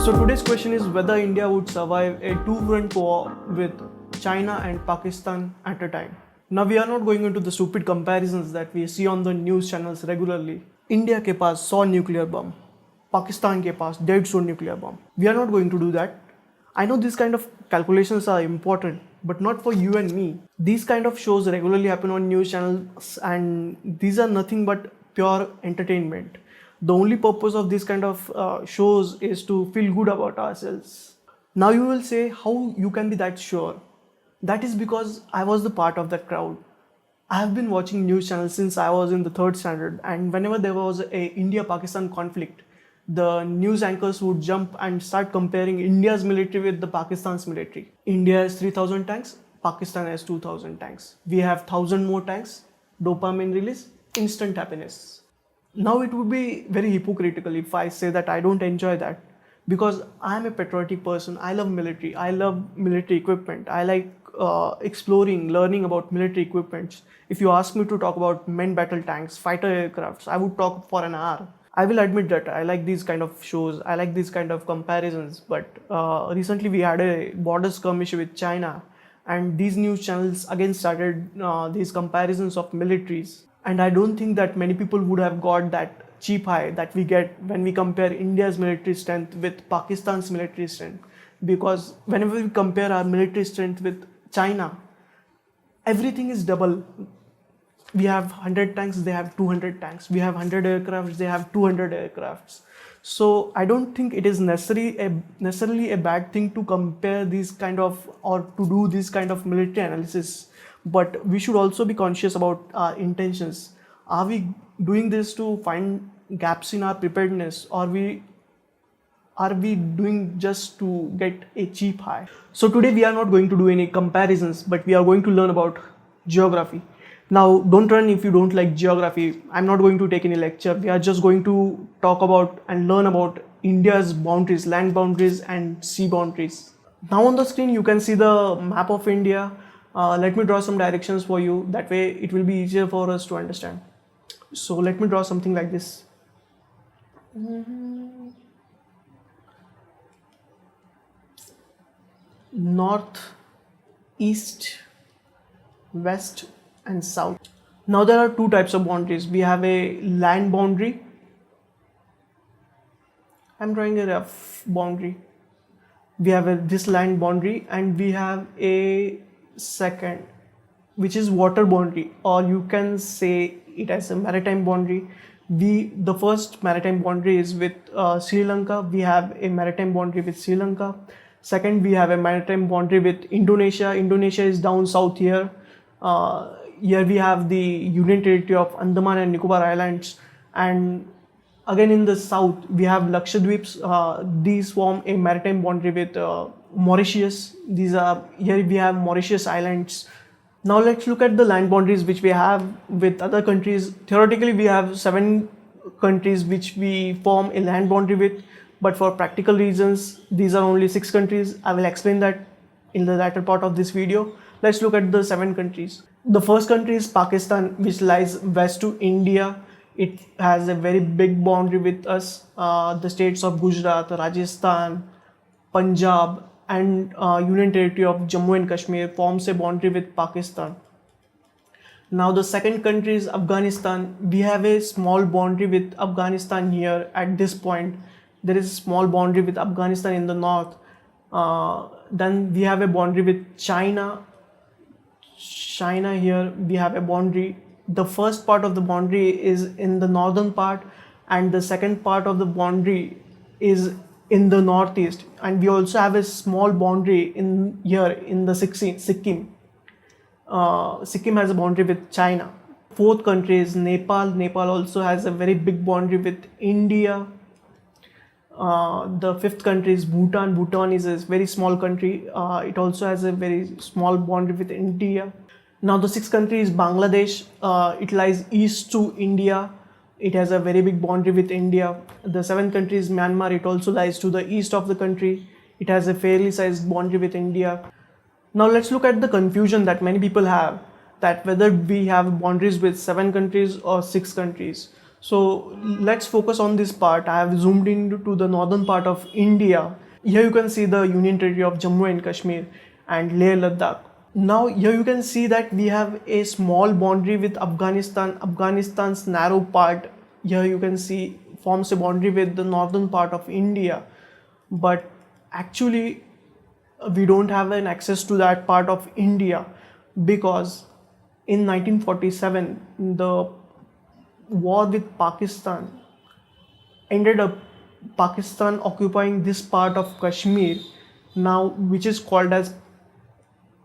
So today's question is whether India would survive a two-front war with China and Pakistan at a time. Now we are not going into the stupid comparisons that we see on the news channels regularly. India के पास 100 nuclear bomb, Pakistan के पास 150 nuclear bomb. We are not going to do that. I know these kind of calculations are important, but not for you and me. These kind of shows regularly happen on news channels and these are nothing but pure entertainment. The only purpose of this kind of shows is to feel good about ourselves. Now you will say how you can be that sure. That is because I was the part of that crowd. I have been watching news channels since I was in the 3rd standard, and whenever there was a India-Pakistan conflict, the news anchors would jump and start comparing India's military with the Pakistan's military. India has 3,000 tanks, Pakistan has 2,000 tanks. We have 1,000 more tanks, dopamine release, instant happiness. Now it would be very hypocritical if I say that I don't enjoy that, because I am a patriotic person. I love military. I love military equipment. I like exploring, learning about military equipment. If you ask me to talk about main battle tanks, fighter aircrafts, I would talk for an hour. I will admit that I like these kind of shows. I like these kind of comparisons. But recently we had a border skirmish with China, and these news channels again started these comparisons of militaries. And I don't think that many people would have got that cheap high that we get when we compare India's military strength with Pakistan's military strength. Because whenever we compare our military strength with China, everything is double. We have 100 tanks, they have 200 tanks. We have 100 aircrafts, they have 200 aircrafts. So I don't think it is necessarily a bad thing to compare these kind of, or to do this kind of military analysis. But we should also be conscious about our intentions. Are we doing this to find gaps in our preparedness, or are we doing just to get a cheap high? So today we are not going to do any comparisons, but we are going to learn about geography. Now don't run if you don't like geography. I'm not going to take any lecture. We are just going to talk about and learn about India's boundaries, land boundaries and sea boundaries. Now on the screen you can see the map of India. Let me draw some directions for you. That way it will be easier for us to understand. So let me draw something like this. North, east, west and south. Now there are two types of boundaries. We have a land boundary. I'm drawing a rough boundary. We have this land boundary, and we have a second, which is water boundary, or you can say it as a maritime boundary. The first maritime boundary is with Sri Lanka. We have a maritime boundary with Sri Lanka. Second, we have a maritime boundary with Indonesia. Indonesia is down south here. Here we have the Union Territory of Andaman and Nicobar Islands, and again in the south we have Lakshadweeps. These form a maritime boundary with Mauritius. Here we have Mauritius Islands. Now let's look at the land boundaries which we have with other countries. Theoretically we have 7 countries which we form a land boundary with, but for practical reasons these are only 6 countries. I will explain that in the latter part of this video. Let's look at the 7 countries. The first country is Pakistan, which lies west to India. It has a very big boundary with us. The states of Gujarat, Rajasthan, Punjab and Union Territory of Jammu and Kashmir forms a boundary with Pakistan. Now the second country is Afghanistan. We have a small boundary with Afghanistan here at this point. There is a small boundary with Afghanistan in the north. Then we have a boundary with China. Here we have a boundary. The first part of the boundary is in the northern part, and the second part of the boundary is in the northeast. And we also have a small boundary in here in the Sikkim. Sikkim has a boundary with China. Fourth country is Nepal. Nepal also has a very big boundary with India. The fifth country is Bhutan. Bhutan is a very small country. It also has a very small boundary with India. Now the sixth country is Bangladesh. It lies east to India. It has a very big boundary with India. The seventh country is Myanmar. It also lies to the east of the country. It has a fairly sized boundary with India. Now let's look at the confusion that many people have, that whether we have boundaries with 7 countries or 6 countries. So let's focus on this part. I have zoomed into the northern part of India. Here you can see the Union Territory of Jammu and Kashmir and Leh Ladakh. Now here you can see that we have a small boundary with Afghanistan. Afghanistan's narrow part here you can see forms a boundary with the northern part of India. But actually we don't have an access to that part of India because in 1947 the war with Pakistan ended up Pakistan occupying this part of Kashmir now, which is called as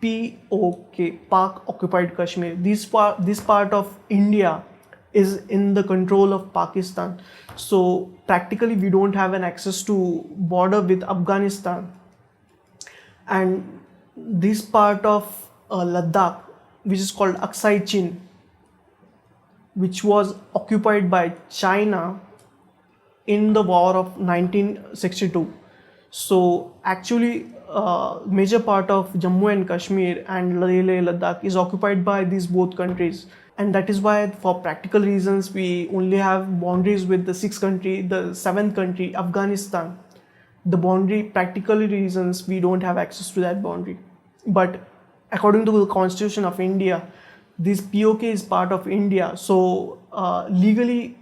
POK, Pak occupied Kashmir. This part of India is in the control of Pakistan. So practically we don't have an access to border with Afghanistan. And this part of Ladakh, which is called Aksai Chin, which was occupied by China in the war of 1962. So actually major part of Jammu and Kashmir and Leh Ladakh is occupied by these both countries, and that is why for practical reasons we only have boundaries with the sixth country, the seventh country, Afghanistan. The boundary, practical reasons we don't have access to that boundary. But according to the Constitution of India, this POK is part of India. So legally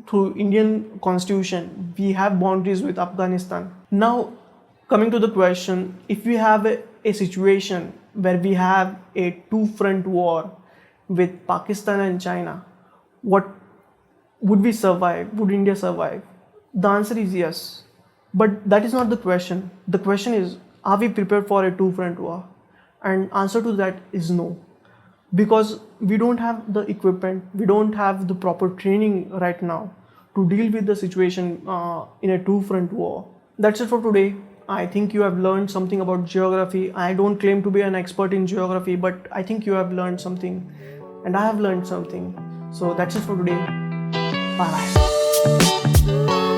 through Indian Constitution we have boundaries with Afghanistan. Now coming to the question, if we have a situation where we have a two-front war with Pakistan and China, what would we survive? Would India survive? The answer is yes. But that is not the question. The question is, are we prepared for a two-front war? And answer to that is no. Because we don't have the equipment, we don't have the proper training right now to deal with the situation in a two-front war. That's it for today. I think you have learned something about geography. I don't claim to be an expert in geography, but I think you have learned something and I have learned something. So that's it for today. Bye bye.